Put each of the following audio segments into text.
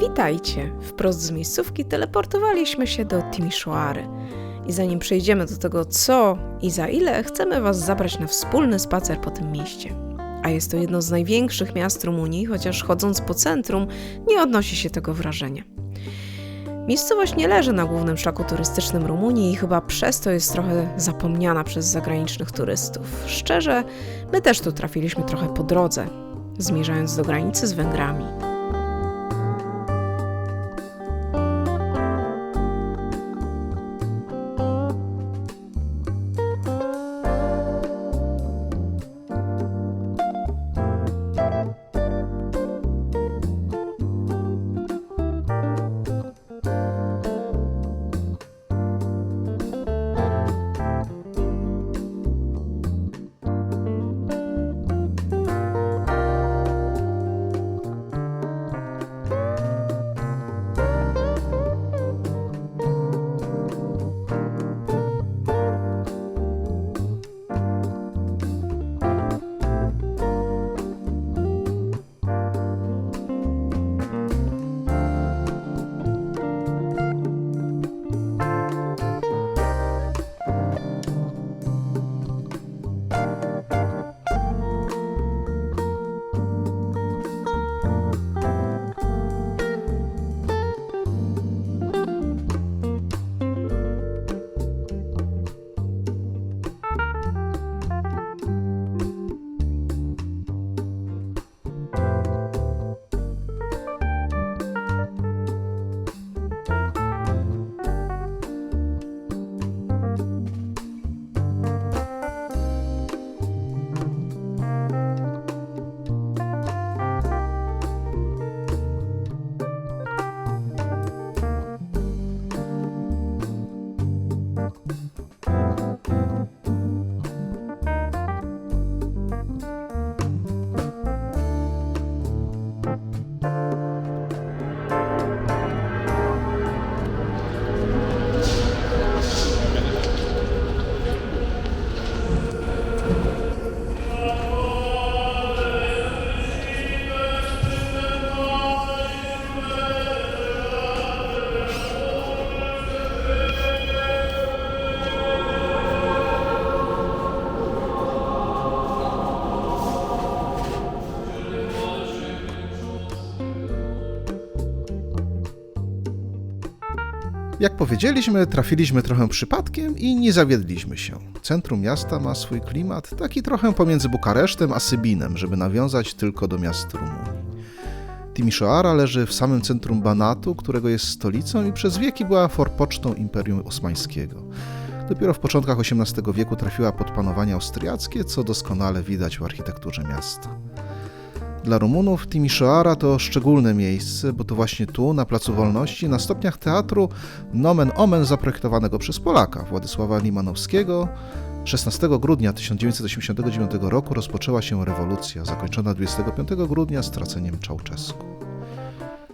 Witajcie! Wprost z miejscówki teleportowaliśmy się do Timișoary. I zanim przejdziemy do tego co i za ile, chcemy Was zabrać na wspólny spacer po tym mieście. A jest to jedno z największych miast Rumunii, chociaż chodząc po centrum nie odnosi się tego wrażenia. Miejscowość nie leży na głównym szlaku turystycznym Rumunii i chyba przez to jest trochę zapomniana przez zagranicznych turystów. Szczerze, my też tu trafiliśmy trochę po drodze, zmierzając do granicy z Węgrami. Jak powiedzieliśmy, trafiliśmy trochę przypadkiem i nie zawiedliśmy się. Centrum miasta ma swój klimat, taki trochę pomiędzy Bukaresztem a Sybinem, żeby nawiązać tylko do miast Rumunii. Timișoara leży w samym centrum Banatu, którego jest stolicą i przez wieki była forpocztą Imperium Osmańskiego. Dopiero w początkach XVIII wieku trafiła pod panowanie austriackie, co doskonale widać w architekturze miasta. Dla Rumunów Timișoara to szczególne miejsce, bo to właśnie tu, na Placu Wolności, na stopniach teatru nomen omen zaprojektowanego przez Polaka, Władysława Limanowskiego, 16 grudnia 1989 roku rozpoczęła się rewolucja, zakończona 25 grudnia straceniem Ceausescu.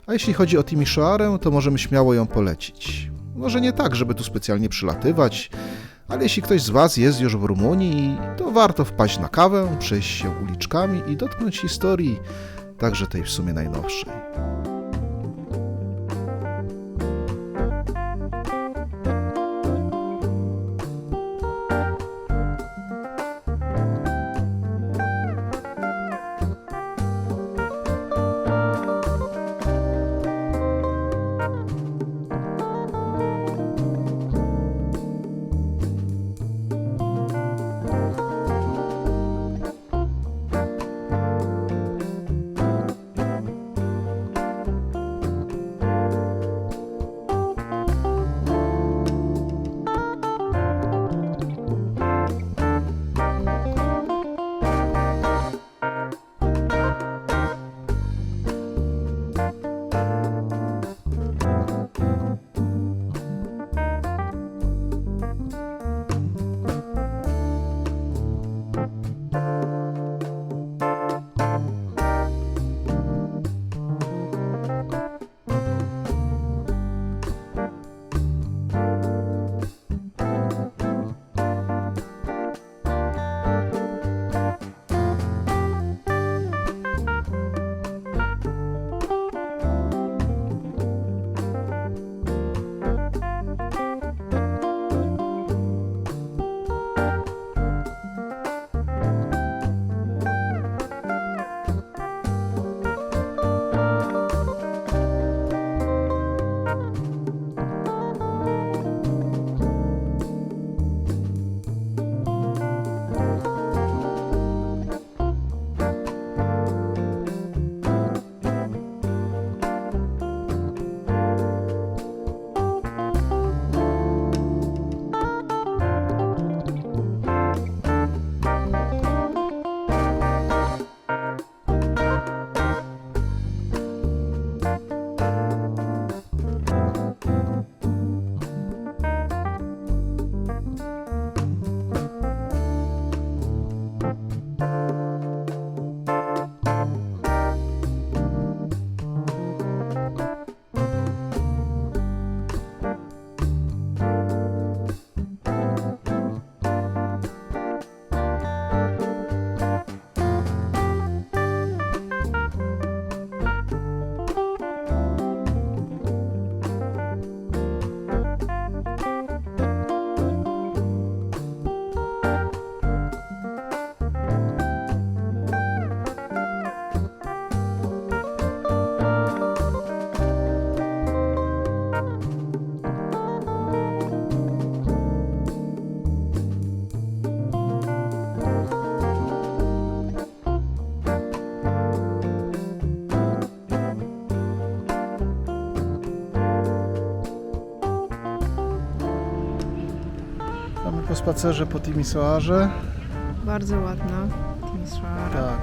A jeśli chodzi o Timișoarę, to możemy śmiało ją polecić. Może nie tak, żeby tu specjalnie przylatywać, ale jeśli ktoś z Was jest już w Rumunii, to warto wpaść na kawę, przejść się uliczkami i dotknąć historii, także tej w sumie najnowszej. spacerze po Timisoarze. Bardzo ładna Timisoara. Tak.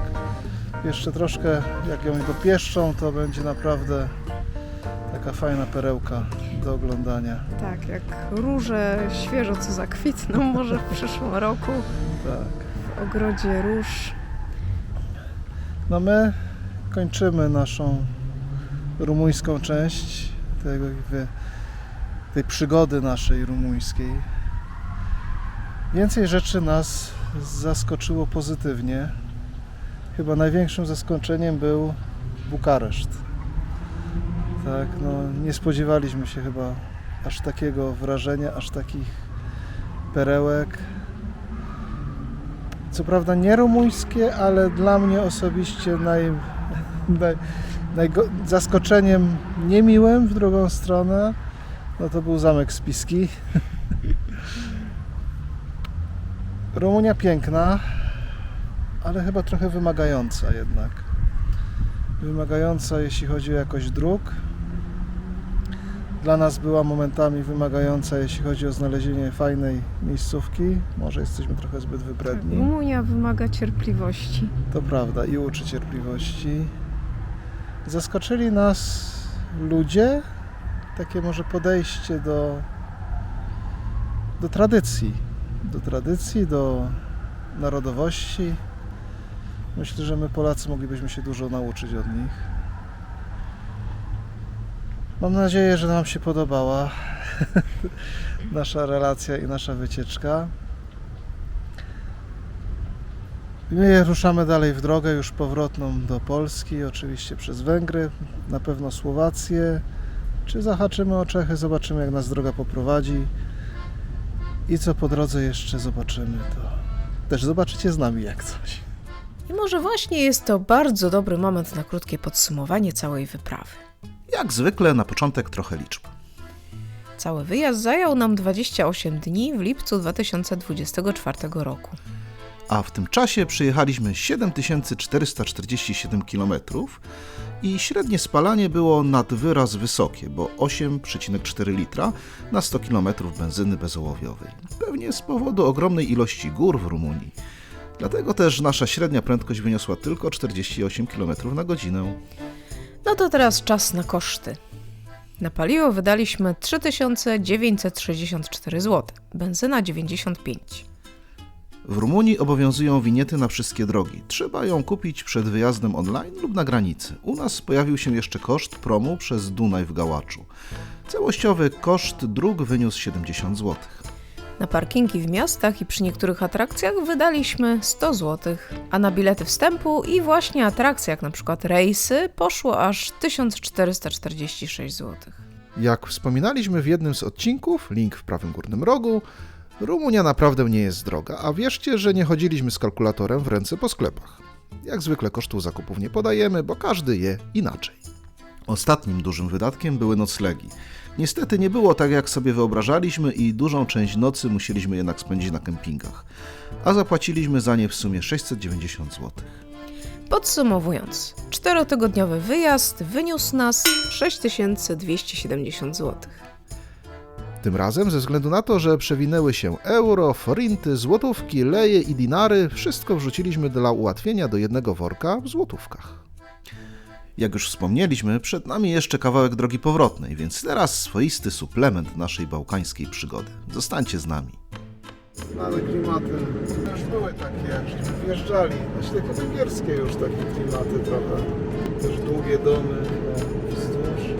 Jeszcze troszkę, jak ją dopieszczą, to będzie naprawdę taka fajna perełka do oglądania. Tak, jak róże świeżo co zakwitną, może w przyszłym roku Tak. w ogrodzie róż. No my kończymy naszą rumuńską część tej przygody naszej rumuńskiej. Więcej rzeczy nas zaskoczyło pozytywnie. Chyba największym zaskoczeniem był Bukareszt. Tak, no nie spodziewaliśmy się chyba aż takiego wrażenia, aż takich perełek. Co prawda nie rumuńskie, ale dla mnie osobiście zaskoczeniem niemiłym w drugą stronę, no to był Zamek Spiski. Rumunia piękna, ale chyba trochę wymagająca jednak. Wymagająca, jeśli chodzi o jakość dróg. Dla nas była momentami wymagająca, jeśli chodzi o znalezienie fajnej miejscówki. Może jesteśmy trochę zbyt wybredni. Rumunia wymaga cierpliwości. To prawda, i uczy cierpliwości. Zaskoczyli nas ludzie, takie może podejście do tradycji. Do narodowości. Myślę, że my Polacy moglibyśmy się dużo nauczyć od nich. Mam nadzieję, że nam się podobała nasza relacja i nasza wycieczka. My ruszamy dalej w drogę już powrotną do Polski, oczywiście przez Węgry, na pewno Słowację, czy zahaczymy o Czechy, zobaczymy jak nas droga poprowadzi i co po drodze jeszcze zobaczymy, to też zobaczycie z nami jak coś. I może właśnie jest to bardzo dobry moment na krótkie podsumowanie całej wyprawy. Jak zwykle na początek trochę liczb. Cały wyjazd zajął nam 28 dni w lipcu 2024 roku. A w tym czasie przejechaliśmy 7447 km i średnie spalanie było nad wyraz wysokie, bo 8,4 litra na 100 km benzyny bezołowiowej. Pewnie z powodu ogromnej ilości gór w Rumunii. Dlatego też nasza średnia prędkość wyniosła tylko 48 km na godzinę. No to teraz czas na koszty. Na paliwo wydaliśmy 3964 zł, benzyna 95. W Rumunii obowiązują winiety na wszystkie drogi. Trzeba ją kupić przed wyjazdem online lub na granicy. U nas pojawił się jeszcze koszt promu przez Dunaj w Gałaczu. Całościowy koszt dróg wyniósł 70 zł. Na parkingi w miastach i przy niektórych atrakcjach wydaliśmy 100 zł, a na bilety wstępu i właśnie atrakcje, jak na przykład rejsy, poszło aż 1446 zł. Jak wspominaliśmy w jednym z odcinków, link w prawym górnym rogu, Rumunia naprawdę nie jest droga, a wierzcie, że nie chodziliśmy z kalkulatorem w ręce po sklepach. Jak zwykle kosztów zakupów nie podajemy, bo każdy je inaczej. Ostatnim dużym wydatkiem były noclegi. Niestety nie było tak, jak sobie wyobrażaliśmy i dużą część nocy musieliśmy jednak spędzić na kempingach, a zapłaciliśmy za nie w sumie 690 zł. Podsumowując, 4-tygodniowy wyjazd wyniósł nas 6270 zł. Tym razem, ze względu na to, że przewinęły się euro, forinty, złotówki, leje i dinary, wszystko wrzuciliśmy dla ułatwienia do jednego worka w złotówkach. Jak już wspomnieliśmy, przed nami jeszcze kawałek drogi powrotnej, więc teraz swoisty suplement naszej bałkańskiej przygody. Zostańcie z nami. Ale klimaty już były takie, jak żeśmy wjeżdżali. Znaczy takie węgierskie już takie klimaty trochę. Też długie domy wzdłuż.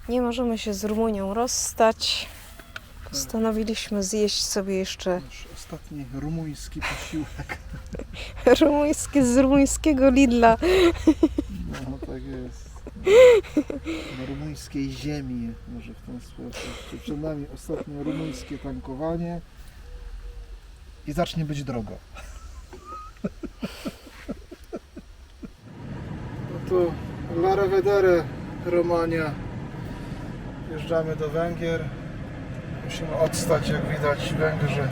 Nie możemy się z Rumunią rozstać. Postanowiliśmy zjeść sobie jeszcze Nasz ostatni rumuński posiłek. rumuńskie z rumuńskiego Lidla. No tak jest. Na rumuńskiej ziemi, może w ten sposób. Przed nami ostatnie rumuńskie tankowanie i zacznie być drogo. No to la revedere Romania. Wjeżdżamy do Węgier. Musimy odstać, jak widać, Węgrzy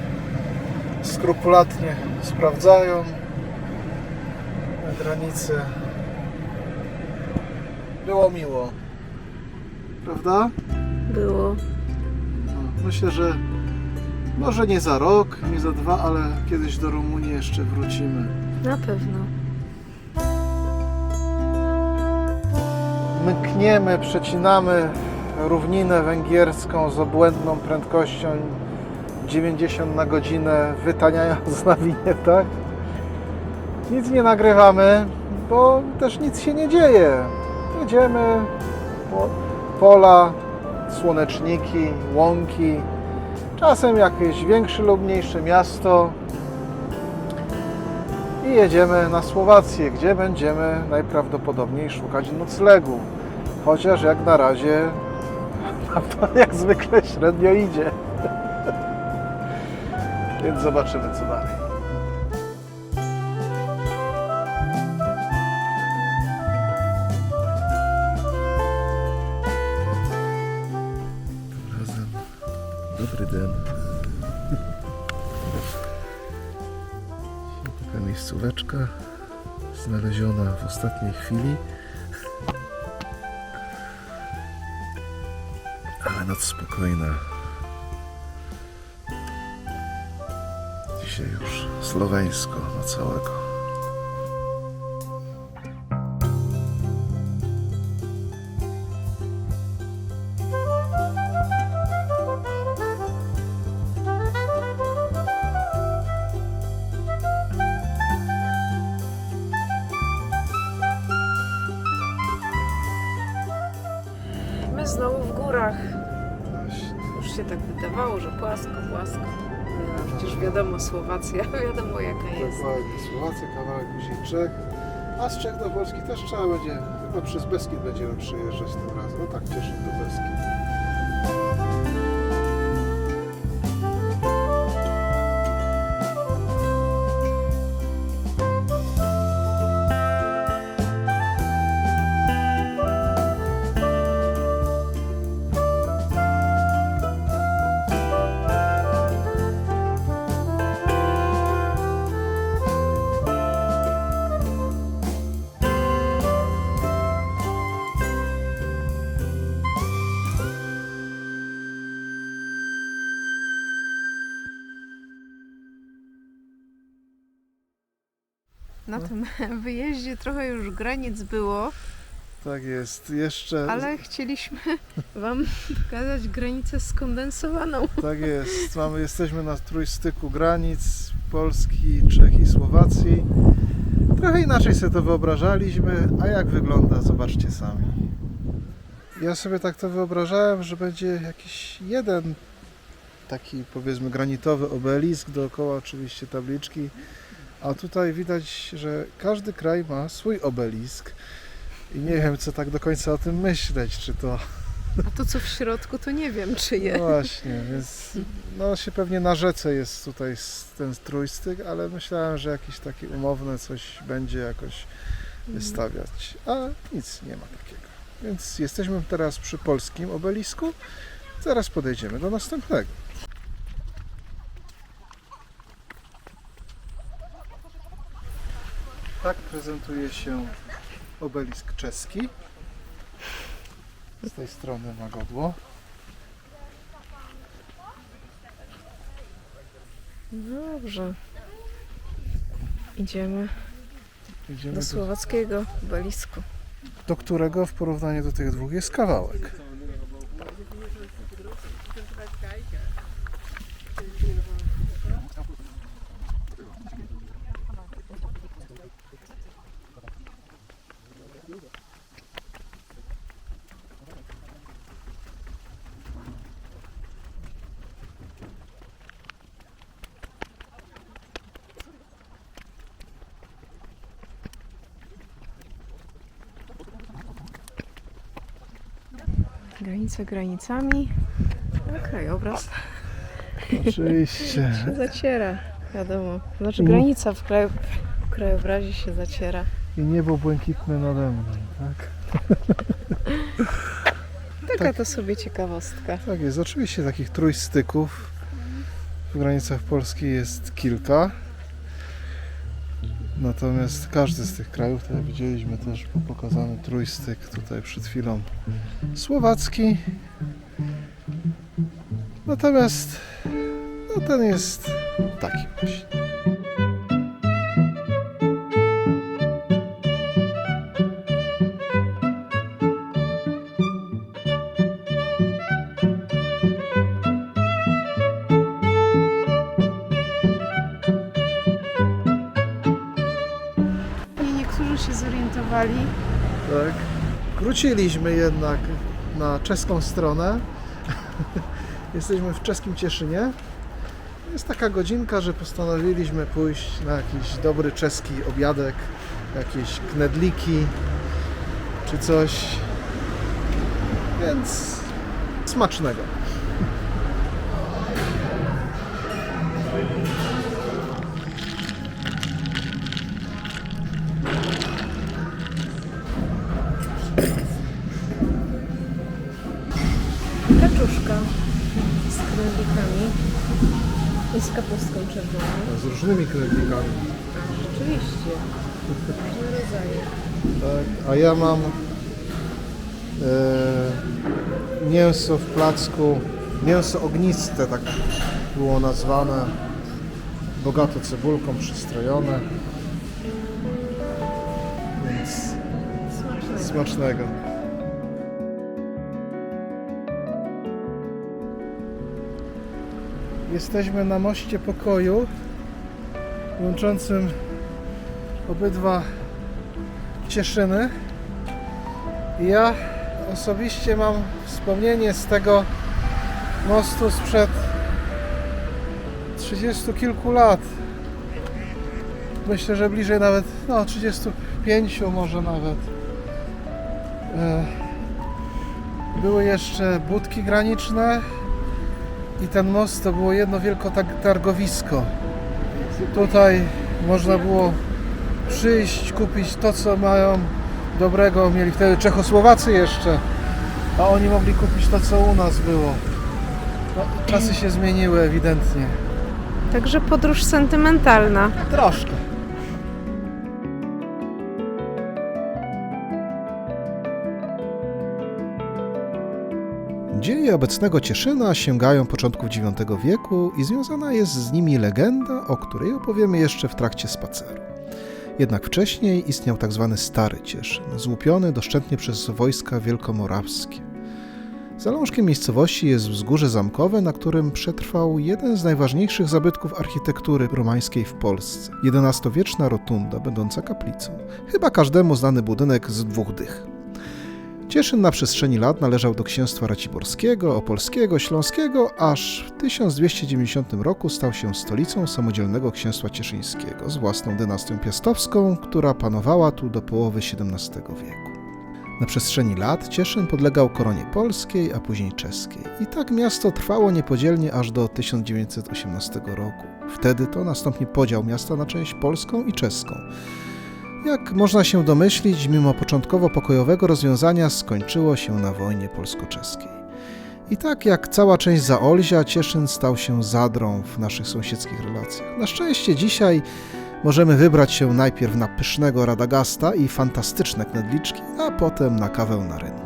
skrupulatnie sprawdzają na granicy. Było miło, prawda? Było. Myślę, że może nie za rok, nie za 2, ale kiedyś do Rumunii jeszcze wrócimy. Na pewno. Mkniemy, przecinamy równinę węgierską z obłędną prędkością 90 na godzinę, wytaniając na winietach. Nic nie nagrywamy, bo też nic się nie dzieje. Jedziemy, pola, słoneczniki, łąki, czasem jakieś większe lub mniejsze miasto i jedziemy na Słowację, gdzie będziemy najprawdopodobniej szukać noclegu. Chociaż jak na razie nam to jak zwykle średnio idzie. Więc zobaczymy, co dalej. Tym razem dobry den. Taka miejscóweczka znaleziona w ostatniej chwili. Ale noc spokojna. Dzisiaj już słoweńsko na całego. My znowu w górach. Już się tak wydawało, że płasko. No, przecież wiadomo, Słowacja, wiadomo jaka jest. Dokładnie, Słowacja, kawałek później Czech. A z Czech do Polski też trzeba będzie, chyba przez Beskid będziemy przejeżdżać tym razem. No tak, cieszę do Beskid. Na tym wyjeździe trochę już granic było, Tak jest, jeszcze... ale chcieliśmy Wam pokazać granicę skondensowaną. Tak jest, jesteśmy na trójstyku granic Polski, Czech i Słowacji. Trochę inaczej sobie to wyobrażaliśmy, a jak wygląda, zobaczcie sami. Ja sobie tak to wyobrażałem, że będzie jakiś jeden taki, powiedzmy, granitowy obelisk, dookoła oczywiście tabliczki, a tutaj widać, że każdy kraj ma swój obelisk i nie wiem, co tak do końca o tym myśleć, czy to... A to co w środku, to nie wiem czyje. No właśnie, więc no się pewnie na rzece jest tutaj ten trójstyk, ale myślałem, że jakieś takie umowne coś będzie jakoś wystawiać, a nic nie ma takiego. Więc jesteśmy teraz przy polskim obelisku, zaraz podejdziemy do następnego. Tak prezentuje się obelisk czeski. Z tej strony ma godło. Dobrze. Idziemy Idziemy do słowackiego obelisku. do którego w porównaniu do tych dwóch jest kawałek. Granice granicami, a krajobraz Oczywiście. się zaciera, wiadomo. Znaczy granica w krajobrazie się zaciera. I niebo błękitne nade mną, tak? Taka to sobie ciekawostka. Tak jest, oczywiście takich trójstyków w granicach Polski jest kilka. Natomiast każdy z tych krajów, tak jak widzieliśmy, też był pokazany trójstyk tutaj przed chwilą słowacki. Natomiast no ten jest taki właśnie. I niektórzy się zorientowali. Tak. Wróciliśmy jednak na czeską stronę. Jesteśmy w czeskim Cieszynie. Jest taka godzinka, że postanowiliśmy pójść na jakiś dobry czeski obiadek, jakieś knedliki czy coś. Więc smacznego. Kaczuszka z knedlikami i z kapustką czerwoną. Z różnymi knedlikami. Rzeczywiście. Różne rodzaje. Tak, a ja mam mięso w placku, mięso ogniste, tak było nazwane, bogato cebulką przystrojone, więc smacznego. Jesteśmy na moście pokoju łączącym obydwa Cieszyny. I ja osobiście mam wspomnienie z tego mostu sprzed 30 kilku lat. Myślę, że bliżej nawet 35 może nawet. Były jeszcze budki graniczne i ten most to było jedno wielkie targowisko. Tutaj można było przyjść, kupić to, co mają dobrego. Mieli wtedy Czechosłowacy jeszcze, a oni mogli kupić to, co u nas było. No, czasy się zmieniły ewidentnie. Także podróż sentymentalna. Troszkę. Dzieje obecnego Cieszyna sięgają początków IX wieku i związana jest z nimi legenda, o której opowiemy jeszcze w trakcie spaceru. Jednak wcześniej istniał tzw. Stary Cieszyn, złupiony doszczętnie przez wojska wielkomorawskie. Zalążkiem miejscowości jest wzgórze zamkowe, na którym przetrwał jeden z najważniejszych zabytków architektury romańskiej w Polsce. XI-wieczna rotunda, będąca kaplicą. Chyba każdemu znany budynek z dwóch dych. Cieszyn na przestrzeni lat należał do księstwa raciborskiego, opolskiego, śląskiego, aż w 1290 roku stał się stolicą samodzielnego księstwa cieszyńskiego z własną dynastią piastowską, która panowała tu do połowy XVII wieku. Na przestrzeni lat Cieszyn podlegał koronie polskiej, a później czeskiej. I tak miasto trwało niepodzielnie aż do 1918 roku. Wtedy to nastąpił podział miasta na część polską i czeską. Jak można się domyślić, mimo początkowo pokojowego rozwiązania skończyło się na wojnie polsko-czeskiej. I tak jak cała część Zaolzia, Cieszyn stał się Zadrą w naszych sąsiedzkich relacjach. Na szczęście dzisiaj możemy wybrać się najpierw na pysznego Radagasta i fantastyczne knedliczki, a potem na kawę na rynku.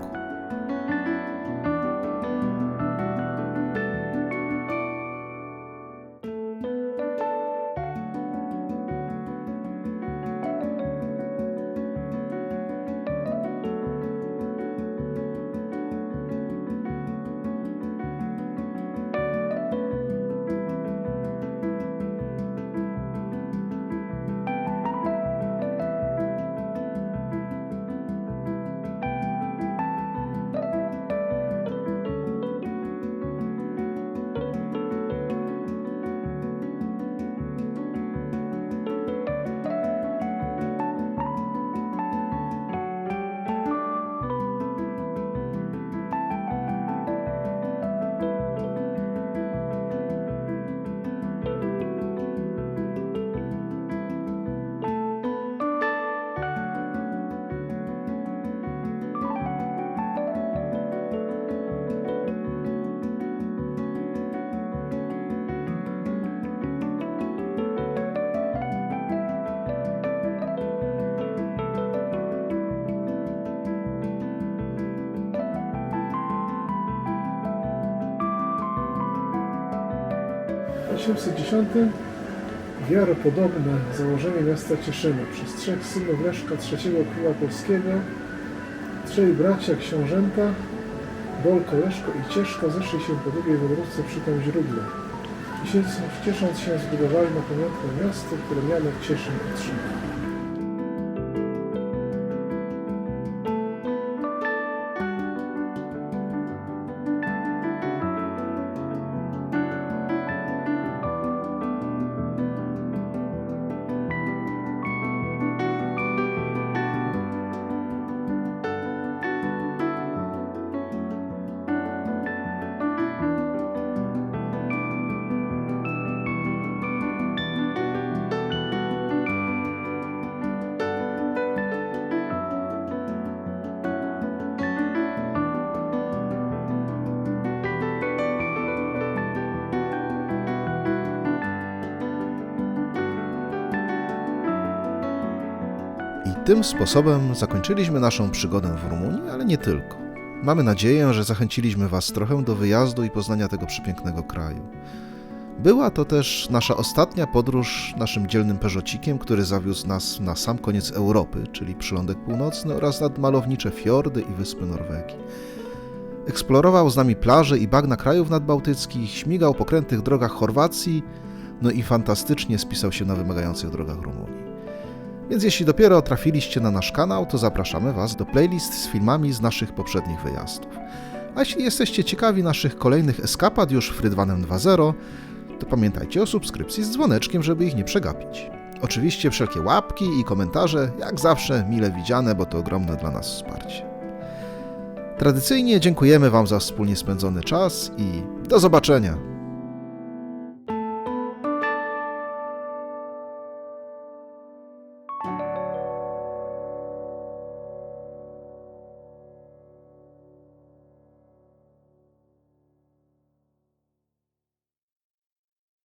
1810 wiaropodobne założenie miasta Cieszyna przez 3 synów Leszka III króla polskiego. 3 bracia książęta, Bolko, Leszko i Cieszko, zeszli się po długiej wędrówce przy tym źródle i ciesząc się zbudowali na pamiątkę miasto, które miano Cieszyn otrzymał. I tym sposobem zakończyliśmy naszą przygodę w Rumunii, ale nie tylko. Mamy nadzieję, że zachęciliśmy Was trochę do wyjazdu i poznania tego przepięknego kraju. Była to też nasza ostatnia podróż naszym dzielnym Peugeotcikiem, który zawiózł nas na sam koniec Europy, czyli przylądek północny oraz nad malownicze fiordy i wyspy Norwegii. Eksplorował z nami plaże i bagna krajów nadbałtyckich, śmigał po krętych drogach Chorwacji, no i fantastycznie spisał się na wymagających drogach Rumunii. Więc jeśli dopiero trafiliście na nasz kanał, to zapraszamy Was do playlist z filmami z naszych poprzednich wyjazdów. A jeśli jesteście ciekawi naszych kolejnych eskapad już Frydwanem 2.0, to pamiętajcie o subskrypcji z dzwoneczkiem, żeby ich nie przegapić. Oczywiście wszelkie łapki i komentarze, jak zawsze, mile widziane, bo to ogromne dla nas wsparcie. Tradycyjnie dziękujemy Wam za wspólnie spędzony czas i do zobaczenia!